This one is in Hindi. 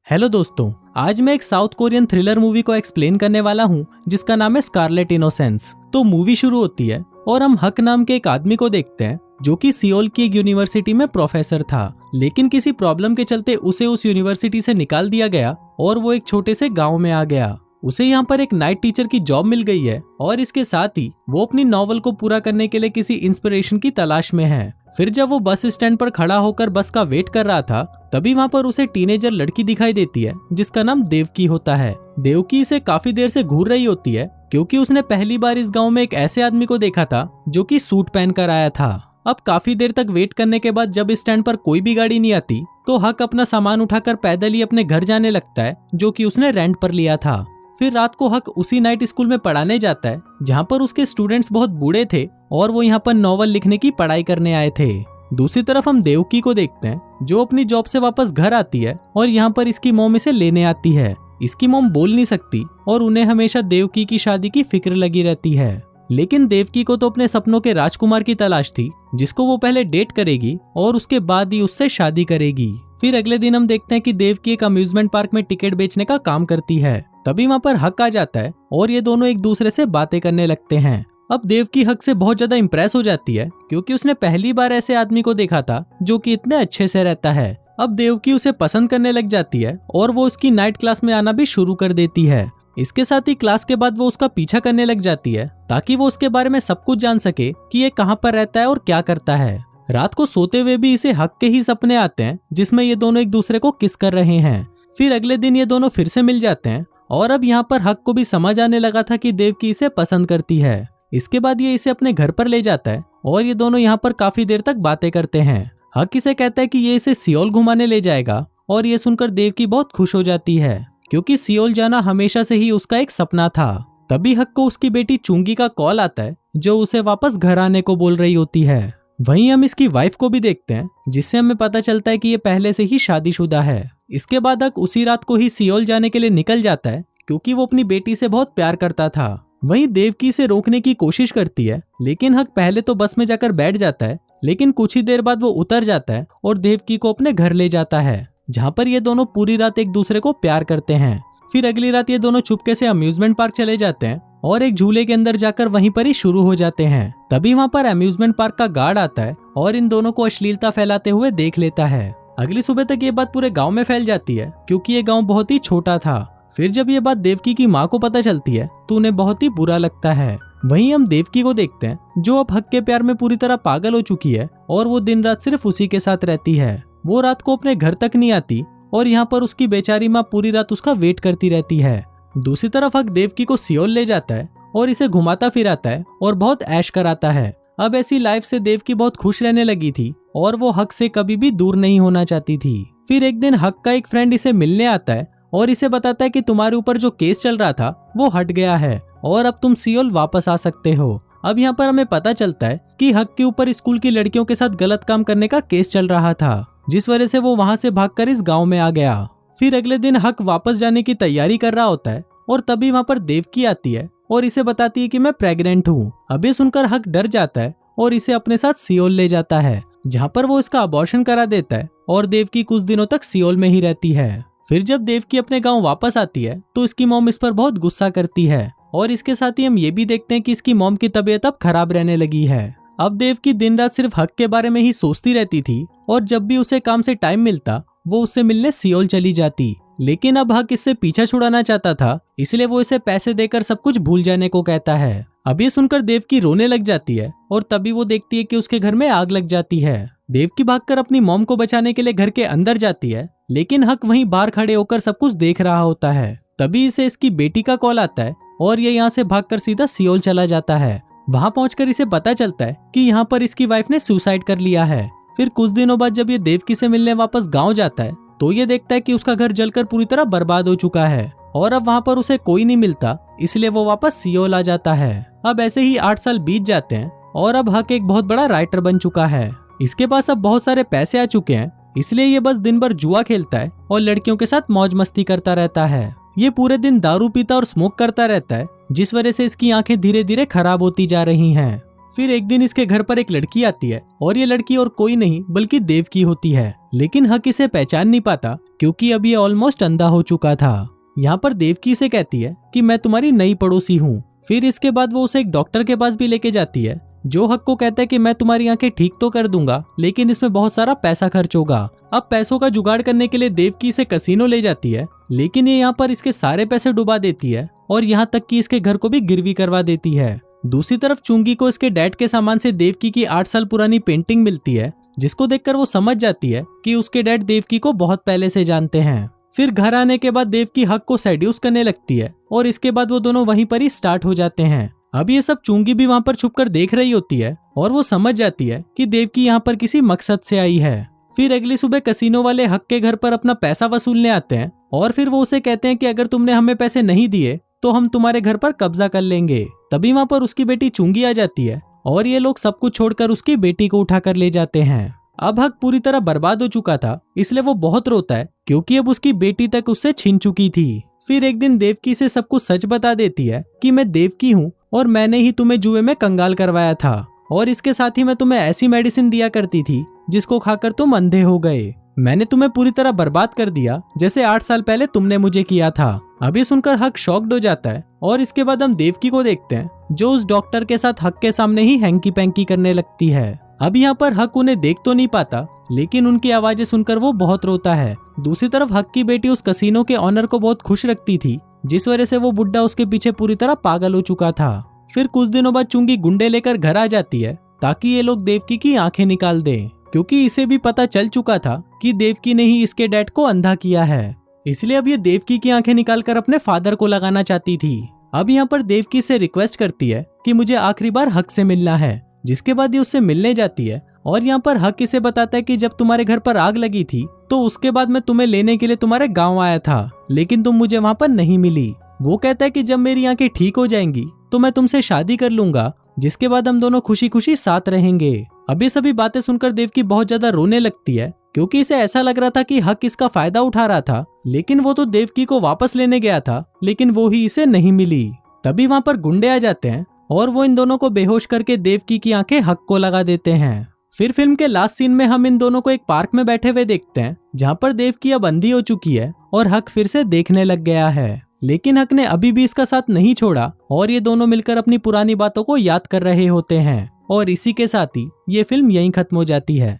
हेलो दोस्तों, आज मैं एक साउथ कोरियन थ्रिलर मूवी को एक्सप्लेन करने वाला हूँ जिसका नाम है स्कारलेट इनोसेंस। तो मूवी शुरू होती है और हम हक नाम के एक आदमी को देखते हैं जो कि सियोल की एक यूनिवर्सिटी में प्रोफेसर था, लेकिन किसी प्रॉब्लम के चलते उसे उस यूनिवर्सिटी से निकाल दिया गया और वो एक छोटे से गाँव में आ गया। उसे यहाँ पर एक नाइट टीचर की जॉब मिल गई है और इसके साथ ही वो अपनी नॉवल को पूरा करने के लिए किसी इंस्पिरेशन की तलाश में है। फिर जब वो बस स्टैंड पर खड़ा होकर बस का वेट कर रहा था, तभी वहाँ पर उसे टीनेजर लड़की दिखाई देती है जिसका नाम देवकी होता है। देवकी इसे काफी देर से घूर रही होती है क्योंकि उसने पहली बार इस गाँव में एक ऐसे आदमी को देखा था जो कि सूट पहन कर आया था। अब काफी देर तक वेट करने के बाद जब स्टैंड पर कोई भी गाड़ी नहीं आती तो हक अपना सामान उठाकर पैदल ही अपने घर जाने लगता है जो कि उसने रेंट पर लिया था। फिर रात को हक उसी नाइट स्कूल में पढ़ाने जाता है जहाँ पर उसके स्टूडेंट्स बहुत बूढ़े थे और वो यहाँ पर नॉवल लिखने की पढ़ाई करने आए थे। दूसरी तरफ हम देवकी को देखते हैं जो अपनी जॉब से वापस घर आती है और यहाँ पर इसकी मॉम इसे लेने आती है। इसकी मॉम बोल नहीं सकती और उन्हें हमेशा देवकी की शादी की फिक्र लगी रहती है, लेकिन देवकी को तो अपने सपनों के राजकुमार की तलाश थी जिसको वो पहले डेट करेगी और उसके बाद ही उससे शादी करेगी। फिर अगले दिन हम देखते हैं कि देवकी एक अम्यूजमेंट पार्क में टिकट बेचने का काम करती है। तभी वहाँ पर हक आ जाता है और ये दोनों एक दूसरे से बातें करने लगते हैं। अब देवकी हक से बहुत ज्यादा इम्प्रेस हो जाती है क्योंकि उसने पहली बार ऐसे आदमी को देखा था जो कि इतने अच्छे से रहता है। अब देवकी उसे पसंद करने लग जाती है और वो उसकी नाइट क्लास में आना भी शुरू कर देती है। इसके साथ ही क्लास के बाद वो उसका पीछा करने लग जाती है ताकि वो उसके बारे में सब कुछ जान सके कि ये कहाँ पर रहता है और क्या करता है। रात को सोते हुए भी इसे हक के ही सपने आते हैं जिसमें ये दोनों एक दूसरे को किस कर रहे हैं। फिर अगले दिन ये दोनों फिर से मिल जाते हैं और अब यहाँ पर हक को भी समझ आने लगा था कि देवकी इसे पसंद करती है। इसके बाद ये इसे अपने घर पर ले जाता है और ये दोनों यहाँ पर काफी देर तक बातें करते हैं। हक इसे कहता है कि ये इसे सियोल घुमाने ले जाएगा और ये सुनकर देवकी बहुत खुश हो जाती है क्योंकि सियोल जाना हमेशा से ही उसका एक सपना था। तभी हक को उसकी बेटी चुंगी का कॉल आता है जो उसे वापस घर आने को बोल रही होती है। वहीं हम इसकी वाइफ को भी देखते हैं जिससे हमें पता चलता है कि ये पहले से ही शादीशुदा है। इसके बाद हक उसी रात को ही सियोल जाने के लिए निकल जाता है क्योंकि वो अपनी बेटी से बहुत प्यार करता था। वहीं देवकी से रोकने की कोशिश करती है लेकिन हक पहले तो बस में जाकर बैठ जाता है, लेकिन कुछ ही देर बाद वो उतर जाता है और देवकी को अपने घर ले जाता है जहाँ पर ये दोनों पूरी रात एक दूसरे को प्यार करते हैं। फिर अगली रात ये दोनों चुपके से अम्यूजमेंट पार्क चले जाते हैं और एक झूले के अंदर जाकर वहीं पर ही शुरू हो जाते हैं। तभी वहाँ पर अम्यूजमेंट पार्क का गार्ड आता है और इन दोनों को अश्लीलता फैलाते हुए देख लेता है। अगली सुबह तक ये बात पूरे गांव में फैल जाती है क्योंकि ये गांव बहुत ही छोटा था। फिर जब ये बात देवकी की माँ को पता चलती है तो उन्हें बहुत ही बुरा लगता है। वहीं हम देवकी को देखते हैं जो अब हक के प्यार में पूरी तरह पागल हो चुकी है और वो दिन रात सिर्फ उसी के साथ रहती है। वो रात को अपने घर तक नहीं आती और यहाँ पर उसकी बेचारी माँ पूरी रात उसका वेट करती रहती है। दूसरी तरफ हक देवकी को सियोल ले जाता है और इसे घुमाता फिराता है और बहुत ऐश कराता है। अब ऐसी लाइफ से देवकी बहुत खुश रहने लगी थी और वो हक से कभी भी दूर नहीं होना चाहती थी। फिर एक दिन हक का एक फ्रेंड इसे मिलने आता है और इसे बताता है कि तुम्हारे ऊपर जो केस चल रहा था वो हट गया है और अब तुम सियोल वापस आ सकते हो। अब यहाँ पर हमें पता चलता है कि हक के ऊपर स्कूल की लड़कियों के साथ गलत काम करने का केस चल रहा था जिस वजह से वो वहाँ से भागकर इस गाँव में आ गया। फिर अगले दिन हक वापस जाने की तैयारी कर रहा होता है और तभी वहाँ पर देवकी आती है और इसे बताती है कि मैं प्रेग्नेंट हूँ। अब ये सुनकर हक डर जाता है और इसे अपने साथ सियोल ले जाता है जहाँ पर वो इसका अबॉर्शन करा देता है और देवकी कुछ दिनों तक सियोल में ही रहती है। फिर जब देवकी अपने गांव वापस आती है तो इसकी मॉम इस पर बहुत गुस्सा करती है और इसके साथ ही हम ये भी देखते हैं कि इसकी मॉम की तबीयत अब खराब रहने लगी है। अब देवकी दिन रात सिर्फ हक के बारे में ही सोचती रहती थी और जब भी उसे काम से टाइम मिलता वो उससे मिलने सियोल चली जाती, लेकिन अब हक इससे पीछा छुड़ाना चाहता था इसलिए वो इसे पैसे देकर सब कुछ भूल जाने को कहता है। अब ये सुनकर देवकी रोने लग जाती है और तभी वो देखती है कि उसके घर में आग लग जाती है। देवकी भागकर अपनी मॉम को बचाने के लिए घर के अंदर जाती है, लेकिन हक वहीं बाहर खड़े होकर सब कुछ देख रहा होता है। तभी इसे इसकी बेटी का कॉल आता है और ये यहाँ से भागकर सीधा सियोल चला जाता है। वहाँ पहुंचकर इसे पता चलता है कि यहाँ पर इसकी वाइफ ने सुसाइड कर लिया है। फिर कुछ दिनों बाद जब ये देवकी से मिलने वापस गाँव जाता है तो ये देखता है कि उसका घर जलकर पूरी तरह बर्बाद हो चुका है और अब वहाँ पर उसे कोई नहीं मिलता, इसलिए वो वापस सियोल आ जाता है। अब ऐसे ही 8 साल बीत जाते हैं और अब हक एक बहुत बड़ा राइटर बन चुका है। इसके पास अब बहुत सारे पैसे आ चुके हैं, इसलिए ये बस दिन भर जुआ खेलता है और लड़कियों के साथ मौज मस्ती करता रहता है। ये पूरे दिन दारू पीता और स्मोक करता रहता है जिस वजह से इसकी आंखें धीरे धीरे खराब होती जा रही हैं। फिर एक दिन इसके घर पर एक लड़की आती है और ये लड़की और कोई नहीं बल्कि देवकी होती है, लेकिन हक इसे पहचान नहीं पाता क्योंकि अब ये ऑलमोस्ट अंधा हो चुका था। यहाँ पर देवकी से कहती है कि मैं तुम्हारी नई पड़ोसी हूँ। फिर इसके बाद वो उसे एक डॉक्टर के पास भी लेके जाती है, जो हक को कहता है कि मैं तुम्हारी आंखें ठीक तो कर दूंगा, लेकिन इसमें बहुत सारा पैसा खर्च होगा। अब पैसों का जुगाड़ करने के लिए देवकी इसे कसिनो ले जाती है, लेकिन ये यहाँ पर इसके सारे पैसे डुबा देती है और यहाँ तक कि इसके घर को भी गिरवी करवा देती है। दूसरी तरफ चुंगी को इसके डैड के सामान से देवकी की 8 साल पुरानी पेंटिंग मिलती है, जिसको देखकर वो समझ जाती है कि उसके डैड देवकी को बहुत पहले से जानते हैं। फिर घर आने के बाद देवकी हक को सेड्यूस करने लगती है और इसके बाद वो दोनों वहीं पर ही स्टार्ट हो जाते हैं। अब ये सब चुंगी भी वहाँ पर छुपकर देख रही होती है और वो समझ जाती है कि देवकी यहाँ पर किसी मकसद से आई है। फिर अगली सुबह कसिनो वाले हक के घर पर अपना पैसा वसूलने आते हैं और फिर वो उसे कहते हैं कि अगर तुमने हमें पैसे नहीं दिए तो हम तुम्हारे घर पर कब्जा कर लेंगे। तभी वहाँ पर उसकी बेटी चुंगी आ जाती है और ये लोग सब कुछ छोड़कर उसकी बेटी को उठा कर ले जाते हैं। अब हक पूरी तरह बर्बाद हो चुका था, इसलिए वो बहुत रोता है क्योंकि अब उसकी बेटी तक उससे छिन चुकी थी। फिर एक दिन देवकी से सब कुछ सच बता देती है कि मैं देवकी हूँ और मैंने ही तुम्हें जुए में कंगाल करवाया था और इसके साथ ही मैं तुम्हें ऐसी मेडिसिन दिया करती थी जिसको खाकर तुम अंधे हो गए। मैंने तुम्हें पूरी तरह बर्बाद कर दिया जैसे 8 साल पहले तुमने मुझे किया था। अभी सुनकर हक शॉक्ड हो जाता है और इसके बाद हम देवकी को देखते हैं जो उस डॉक्टर के साथ हक के सामने ही हैंकी पैंकी करने लगती है। अब यहाँ पर हक उन्हें देख तो नहीं पाता, लेकिन उनकी आवाजें सुनकर वो बहुत रोता है। दूसरी तरफ हक की बेटी उस कसिनो के ऑनर को बहुत खुश रखती थी, जिस वजह से वो बुड्ढा उसके पीछे पूरी तरह पागल हो चुका था। फिर कुछ दिनों बाद चुंगी गुंडे लेकर घर आ जाती है ताकि ये लोग देवकी की आंखें निकाल दें, क्योंकि इसे भी पता चल चुका था कि देवकी ने ही इसके डैड को अंधा किया है। इसलिए अब ये देवकी की आंखें निकालकर अपने फादर को लगाना चाहती थी। अब यहाँ पर देवकी से रिक्वेस्ट करती है कि मुझे आखिरी बार हक से मिलना है, जिसके बाद ये उससे मिलने जाती है और यहाँ पर हक इसे बताता है कि जब तुम्हारे घर पर आग लगी थी तो उसके बाद मैं तुम्हें लेने के लिए तुम्हारे गांव आया था, लेकिन तुम मुझे वहाँ पर नहीं मिली। वो कहता है कि जब मेरी आंखें ठीक हो जाएंगी तो मैं तुमसे शादी कर लूंगा, जिसके बाद हम दोनों खुशी खुशी साथ रहेंगे। अब ये सभी बातें सुनकर देवकी बहुत ज्यादा रोने लगती है, क्योंकि इसे ऐसा लग रहा था कि हक इसका फायदा उठा रहा था, लेकिन वो तो देवकी को वापस लेने गया था, लेकिन वो ही इसे नहीं मिली। तभी वहाँ पर गुंडे आ जाते हैं और वो इन दोनों को बेहोश करके देवकी की आंखें हक को लगा देते हैं। फिर फिल्म के लास्ट सीन में हम इन दोनों को एक पार्क में बैठे हुए देखते हैं, जहाँ पर देवकी अब अंधी हो चुकी है और हक फिर से देखने लग गया है, लेकिन हक ने अभी भी इसका साथ नहीं छोड़ा और ये दोनों मिलकर अपनी पुरानी बातों को याद कर रहे होते हैं। और इसी के साथ ही ये फिल्म यहीं खत्म हो जाती है।